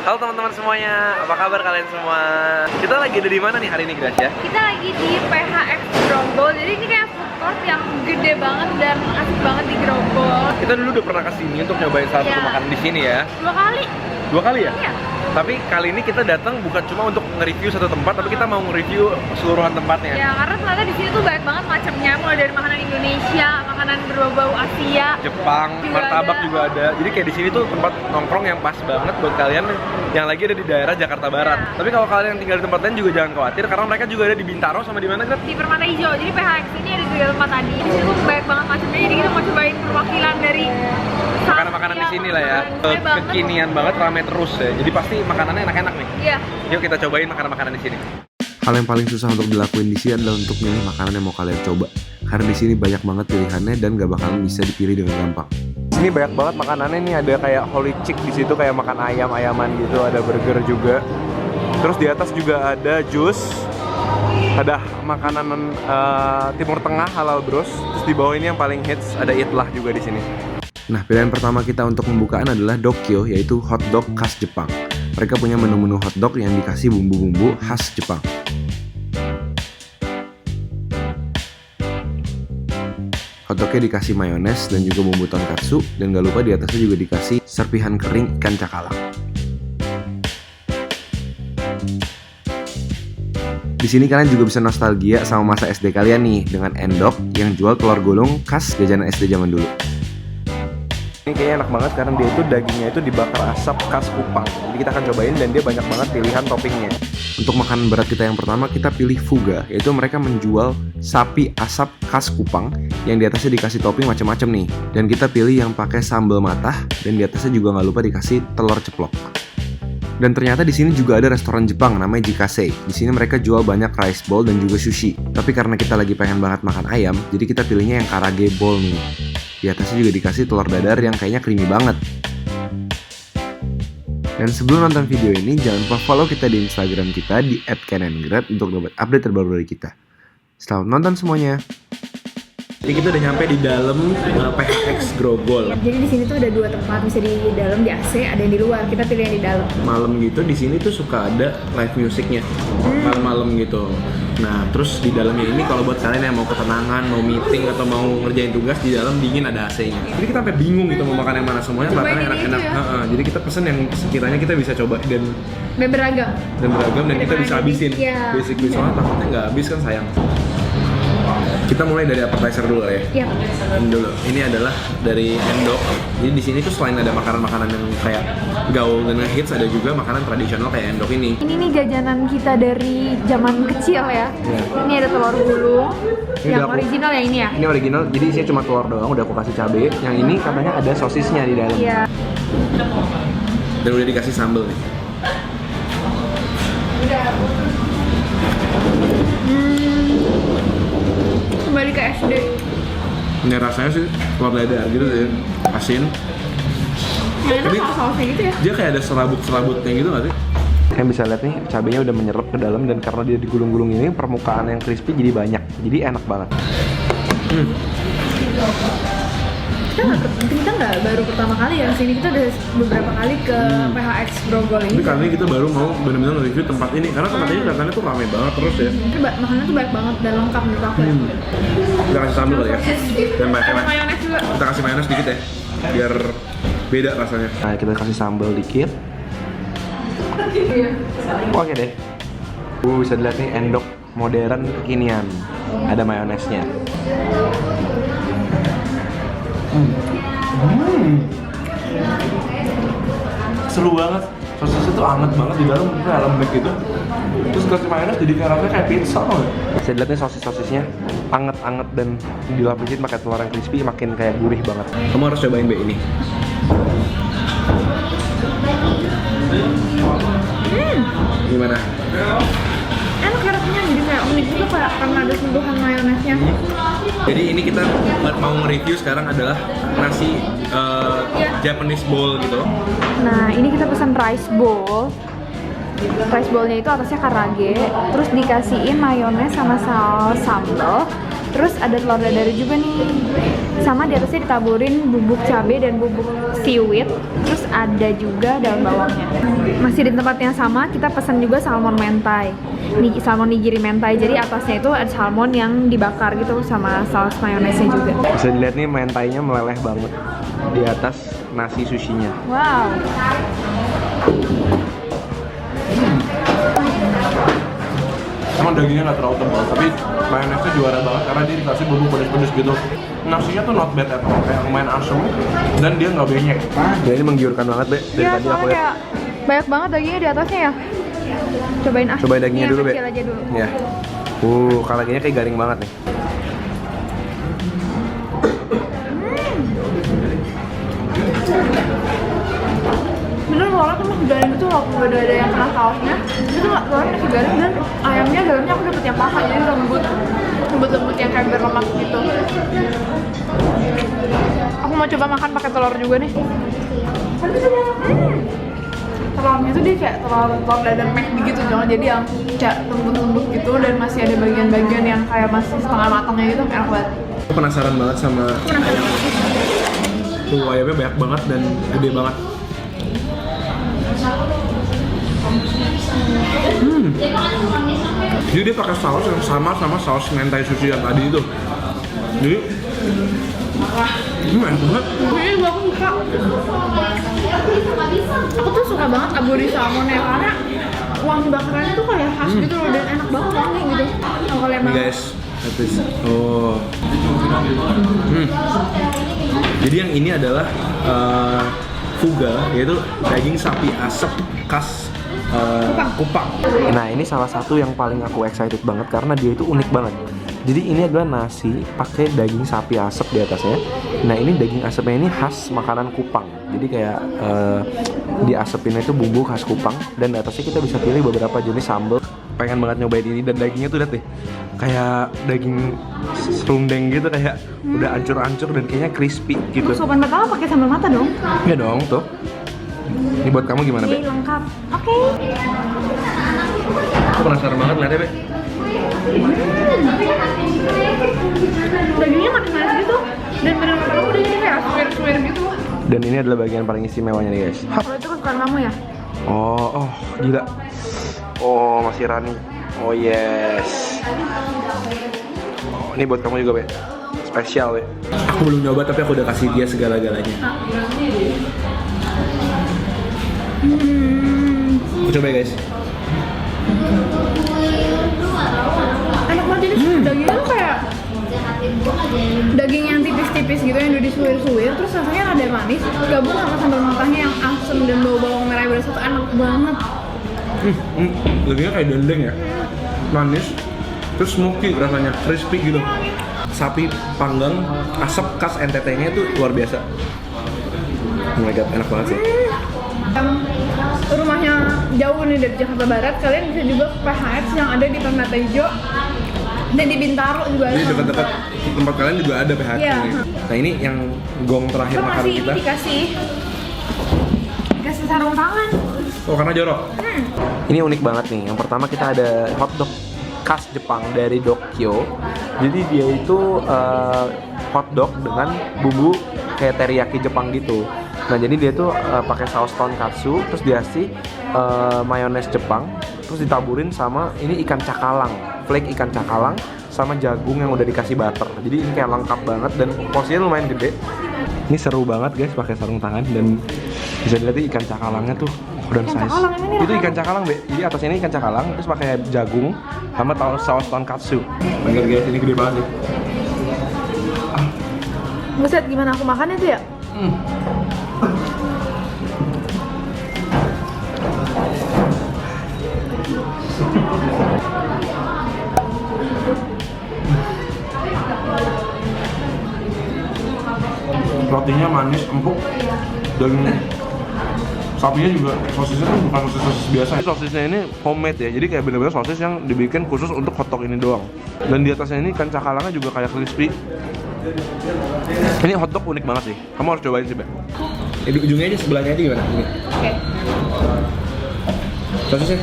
Halo teman-teman semuanya, apa kabar kalian semua? Kita lagi ada di mana nih hari ini, Gracia? Kita lagi di PHX Grogol. Jadi ini kayak food court yang gede banget dan asik banget di Grogol. Kita dulu udah pernah kesini untuk nyobain salah satu makanan di sini ya. 2 kali. 2 kali ya? Iya. Tapi kali ini kita datang bukan cuma untuk nge-review satu tempat, tapi kita mau nge-review keseluruhan tempatnya. Ya, karena ternyata di sini tuh banyak banget macamnya, mulai dari makanan Indonesia, makanan berbau Asia, Jepang, juga martabak ada. juga ada. Jadi kayak di sini tuh tempat nongkrong yang pas banget buat kalian yang lagi ada di daerah Jakarta Barat. Ya. Tapi kalau kalian yang tinggal di tempat lain juga jangan khawatir karena mereka juga ada di Bintaro sama di mana, Gret? Di Permata Hijau. Jadi PHX ini ada di tempat tadi. Di sini tuh banyak banget macamnya. Jadi kita mau cobain perwakilan dari Makanan-makanan di sini lah ya. Kekinian banget, rame terus ya. Jadi pasti makanannya enak-enak nih. Iya. Yuk kita cobain makanan-makanan di sini. Hal yang paling susah untuk dilakuin di sini adalah untuk milih makanan yang mau kalian coba. Karena di sini banyak banget pilihannya dan gak bakalan bisa dipilih dengan gampang. Di sini banyak banget makanannya nih, ada kayak holy chick di situ kayak makan ayam-ayaman gitu, ada burger juga. Terus di atas juga ada jus, ada makanan Timur Tengah halal bros. Terus di bawah ini yang paling hits ada itlah juga di sini. Nah, pilihan pertama kita untuk pembukaan adalah Dokkyo, yaitu hotdog khas Jepang. Mereka punya menu-menu hotdog yang dikasih bumbu-bumbu khas Jepang. Hotdognya dikasih mayones dan juga bumbu tonkatsu, dan gak lupa di atasnya juga dikasih serpihan kering ikan cakalang. Di sini kalian juga bisa nostalgia sama masa SD kalian nih dengan endok yang jual telur gulung khas jajanan SD zaman dulu. Ini kayaknya enak banget karena dia itu dagingnya itu dibakar asap khas Kupang. Jadi kita akan cobain dan dia banyak banget pilihan toppingnya. Untuk makanan berat kita yang pertama, kita pilih Fuga, yaitu mereka menjual sapi asap khas Kupang yang di atasnya dikasih topping macam-macam nih. Dan kita pilih yang pakai sambal matah dan di atasnya juga nggak lupa dikasih telur ceplok. Dan ternyata di sini juga ada restoran Jepang namanya Jikase. Di sini mereka jual banyak rice bowl dan juga sushi. Tapi karena kita lagi pengen banget makan ayam, jadi kita pilihnya yang karage bowl nih. Di atasnya juga dikasih telur dadar yang kayaknya creamy banget. Dan sebelum nonton video ini, jangan lupa follow kita di Instagram kita di @canandgrad untuk dapat update terbaru dari kita. Selamat nonton semuanya. Jadi kita udah nyampe di dalam PHX Grogol. Jadi di sini tuh ada 2 tempat, bisa di dalam di AC, ada yang di luar. Kita pilih yang di dalam. Malam gitu di sini tuh suka ada live musiknya malam-malam gitu. Nah terus di dalamnya ini kalau buat kalian yang mau ketenangan, mau meeting atau mau ngerjain tugas di dalam dingin ada AC-nya. Jadi kita sampai bingung gitu mau makan yang mana, semuanya makannya enak-enak. Jadi kita pesen yang sekiranya kita bisa coba dan beragam. Dan kita bisa habisin. Iya. Basically soalnya takutnya nggak habis kan sayang. Kita mulai dari appetizer dulu ya. Iya. Ini dulu. Ini adalah dari endok. Jadi di sini tuh selain ada makanan-makanan yang kayak gaul dan hits, ada juga makanan tradisional kayak endok ini. Ini nih jajanan kita dari zaman kecil ya. Ini ada telur gulung. Ini Yang udah original yang ini ya. Ini original, jadi isinya cuma telur doang, udah aku kasih cabai. Yang ini katanya ada sosisnya di dalam. Iya. Dan udah dikasih sambal nih. Kembali ke SD. Ini rasanya sih telur dadar gitu sih, asin. Yang enak Tapi- saus-sausnya gitu ya. Dia kayak ada serabut-serabutnya gitu nggak sih? Kalian bisa lihat nih, cabenya udah menyerap ke dalam dan karena dia digulung-gulung ini, permukaan yang crispy jadi banyak. Jadi enak banget. Kita nggak baru pertama kali ya kesini, kita udah beberapa kali ke PHX Grogol ini. Tapi kali ini kita baru mau benar-benar nge-review tempat ini karena tempat ini kelihatannya tuh ramai banget terus ya. Makanan tuh banyak banget dan lengkap menurut aku ya. Kita kasih sambal kali ya. Dan Ada mayones juga. kita kasih mayones dikit ya, biar beda rasanya. Nah, kita kasih sambal dikit. Oke deh. Bisa dilihat nih endok modern kekinian. Ada mayonesnya. Seru banget. Sosisnya tuh anget banget di dalam, kayak lembek gitu. Terus kasih mayones jadi kayak rasanya kayak pizza loh. Saya lihat nih sosis-sosisnya anget-anget dan dilapisin pakai telur yang crispy, makin kayak gurih banget. Kamu harus cobain B ini. Gimana? Enak ya rasanya, jadi kayak unik juga kayak karena ada sentuhan mayonesnya. Jadi ini kita mau nge-review sekarang adalah nasi Japanese bowl gitu. Nah, ini kita pesan rice bowl. Rice bowl-nya itu atasnya karage, terus dikasihin mayones sama saus sambal. Terus ada telur dadar juga nih. Sama di atasnya ditaburin bubuk cabai dan bubuk seaweed. Terus ada juga daun bawangnya. Masih di tempat yang sama, kita pesan juga salmon mentai. Salmon nigiri mentai. Jadi atasnya itu ada salmon yang dibakar gitu sama saus mayonesnya juga. Bisa dilihat nih mentainya meleleh banget di atas nasi sushinya. Wow. Emang dagingnya nggak terlalu tebal, tapi mayonesnya juara banget karena dia dikasih bumbu pedes-pedes gitu. Nasinya tuh not bad at all, kayak lumayan asem dan dia nggak benyek. Ya ini menggiurkan banget, Be. Dari Ya, tadi aku soalnya lihat. kayak banyak banget dagingnya di atasnya ya. Cobain ah. Cobain dagingnya Ini yang dulu, Be. kecil aja dulu. Ya. Kalau dagingnya kayak garing banget nih. Bener telurnya tuh masih garing gitu walaupun udah ada yang kena sausnya. Itu telurnya masih garing dan ayamnya dalamnya aku dapet yang paha jadi lembut yang kayak berlemak gitu. Aku mau coba makan pakai telur juga nih. Telurnya tuh dia kayak telur dadar McD gitu dong, jadi yang kayak lembut gitu dan masih ada bagian-bagian yang kayak masih setengah matangnya gitu, enak banget. Aku penasaran banget sama tuh ayamnya banyak banget dan gede banget. Jadi dia pakai saus yang sama saus mentai sushi yang tadi itu. Jadi enak banget. Ini juga aku suka. Aku tuh suka banget aburi salmonnya karena wangi bakarannya tuh kayak khas gitu loh dan enak banget wangi gitu. Kalau Nih emang guys, habis. Oh. Jadi yang ini adalah fuga, yaitu daging sapi asap khas Kupang. Nah ini salah satu yang paling aku excited banget karena dia itu unik banget. Jadi ini adalah nasi pakai daging sapi asap di atasnya. Nah ini daging asapnya ini khas makanan Kupang. Jadi kayak diasepinnya itu bumbu khas Kupang dan di atasnya kita bisa pilih beberapa jenis sambal. Pengen banget nyobain ini dan dagingnya tuh lihat deh, kayak daging serundeng gitu, kayak udah ancur-ancur dan kayaknya crispy gitu. sopan pertama pakai sambal mata dong. Iya dong tuh. Ini buat kamu gimana, Be? Jadi lengkap. Oke. Aku penasaran banget lihatnya, Be. Dagingnya makin manis gitu dan bener kata kamu dagingnya kayak suwir gitu. Dan ini adalah bagian paling istimewanya nih guys. Kalau itu kesukaan kamu ya? Oh gila. Oh masih Rani. Oh yes. Ini buat kamu juga, Be. Spesial, Be. Aku belum nyoba tapi aku udah kasih dia segala-galanya. Aku coba ya guys. Enak banget jadi dagingnya tuh kayak daging yang tipis-tipis gitu yang udah disuir-suir terus rasanya rada manis gabung sama sambal matahnya yang asem dan bau bawang merah berasa tuh enak banget. Dagingnya kayak dendeng ya, manis, terus smoky rasanya, crispy gitu. Sapi panggang asap khas NTT-nya itu luar biasa. Oh my god, enak banget sih. Rumahnya jauh nih dari Jakarta Barat, kalian bisa juga ke PHX yang ada di Permata Hijau dan di Bintaro juga ada. Jadi dekat-dekat tempat kalian juga ada PHX Iya. ini. Nah ini yang gong terakhir Terus makanan masih kita. ini dikasih sarung tangan. Oh karena jorok. Ini unik banget nih. Yang pertama kita ada hotdog khas Jepang dari Dokyo. Jadi dia itu hotdog dengan bumbu kayak teriyaki Jepang gitu. Nah jadi dia tuh pakai saus tonkatsu, terus dikasih mayones Jepang, terus ditaburin sama ini ikan cakalang, flake ikan cakalang, sama jagung yang udah dikasih butter. Jadi ini kayak lengkap banget dan porsinya lumayan gede. Ini seru banget guys pakai sarung tangan dan bisa dilihat ikan cakalangnya tuh dan Ikan size. cakalang ini Itu ikan cakalang, Be. Jadi atasnya ini ikan cakalang, terus pakai jagung sama saus tonkatsu. Bener guys, ini gede banget nih. Buset gimana aku makannya tuh ya? Rotinya manis, empuk, dan sapinya juga sosisnya tuh bukan sosis biasa. Sosisnya ini homemade ya, jadi kayak bener-bener sosis yang dibikin khusus untuk hotdog ini doang. Dan di atasnya ini ikan cakalangnya juga kayak crispy. Ini hotdog unik banget sih, kamu harus cobain sih, Be. Di ujungnya aja, sebelahnya aja gimana? Ini. Oke. Sosisnya?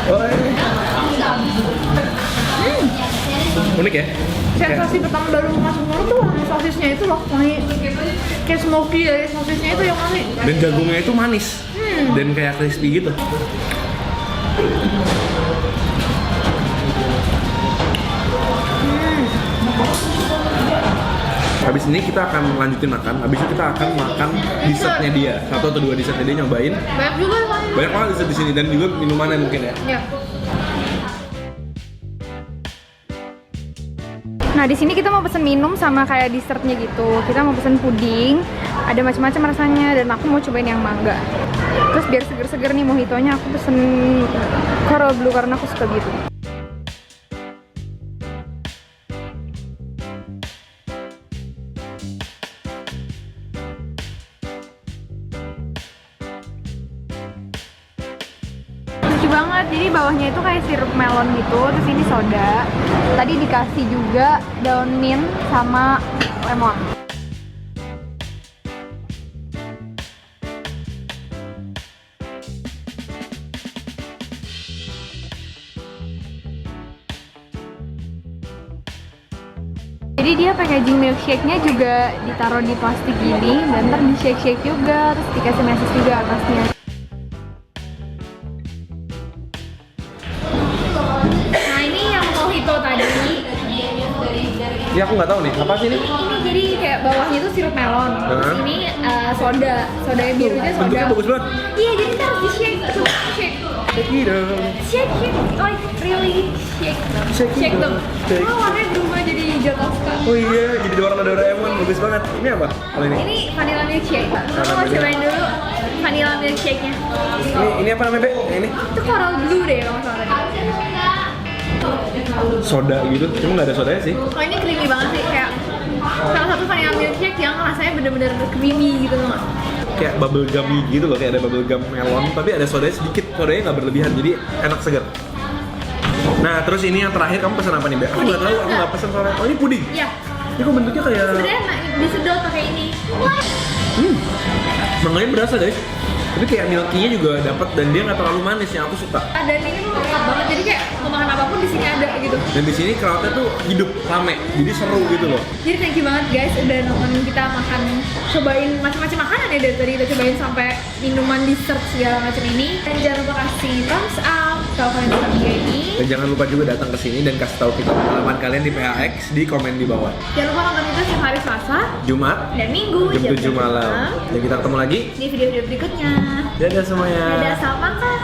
Oh, Unik ya? Sensasi pertama baru masuk mulut tuh wangi sosisnya itu loh, wangi kayak smoky ya, sosisnya itu yang wangi. Dan jagungnya itu manis dan kayak crispy gitu. Habis ini kita akan lanjutin makan. Habis itu kita akan makan dessertnya dia. 1 atau 2 dessertnya dia nyobain. Banyak juga soalnya. Banyak banget dessert di sini dan juga minumannya mungkin ya. Ya. Nah, di sini kita mau pesen minum sama kayak dessertnya gitu. Kita mau pesen puding, ada macam-macam rasanya dan aku mau cobain yang mangga. Terus biar seger-seger nih mojitonya aku pesen coral blue karena aku suka gitu. Lucu banget, jadi bawahnya itu kayak sirup melon gitu, terus ini soda. Tadi dikasih juga daun mint sama lemon. Jadi dia packaging milkshake-nya juga ditaruh di plastik gini, dan ntar di shake-shake juga, terus dikasih meses juga atasnya. Nah ini yang mojito tadi. Ini aku nggak tahu nih, apa sih ini? Ini jadi kayak bawahnya itu sirup melon, terus ini soda yang birunya soda. Bentuknya bagus banget. Iya, jadi kita harus di shake, shake, Gitu. shake, like really shake, Shake them. Shake. Oh, warnanya berubah jadi hijau toska. Oh iya, jadi warna Doraemon bagus banget. Ini apa? Kalau ini? Ini vanilla milkshake. Aku mau cobain dulu vanilla milkshake-nya. Ini apa namanya, Be? Ini Itu coral blue deh kalau nggak salah. soda gitu. Cuma nggak ada sodanya sih. Oh ini creamy banget sih, kayak salah satu vanilla milkshake yang rasanya bener-bener creamy gitu loh. Kayak bubble gummy gitu loh, kayak ada bubble gum melon, tapi ada sodanya sedikit. Sodanya nggak berlebihan, jadi enak segar. Nah, terus ini yang terakhir kamu pesan apa nih, Be? Aku nggak tahu, aku nggak pesan soalnya. Oh, ini puding. Iya. Ini kok bentuknya kayak Sebenarnya disedot pakai ini. manganya berasa, guys. Tapi kayak milky-nya juga dapat dan dia nggak terlalu manis yang aku suka. Dan ini tuh lengkap banget, jadi kayak mau makan apapun di sini ada gitu. Dan di sini crowd-nya tuh hidup, rame, jadi seru gitu loh. Jadi thank you banget guys udah nonton kita makan, cobain macam-macam makanan ya dari tadi kita cobain sampai minuman, dessert segala macam ini. Dan jangan lupa kasih thumbs up kalau kalian suka video ini. Dan jangan lupa juga datang ke sini dan kasih tahu kita pengalaman kalian di PHX di komen di bawah. Jangan lupa nonton kita setiap hari Selasa Jumat dan Minggu jam 7 malam. Dan kita ketemu lagi di video-video berikutnya. dadah semuanya. Dadah, selamat makan.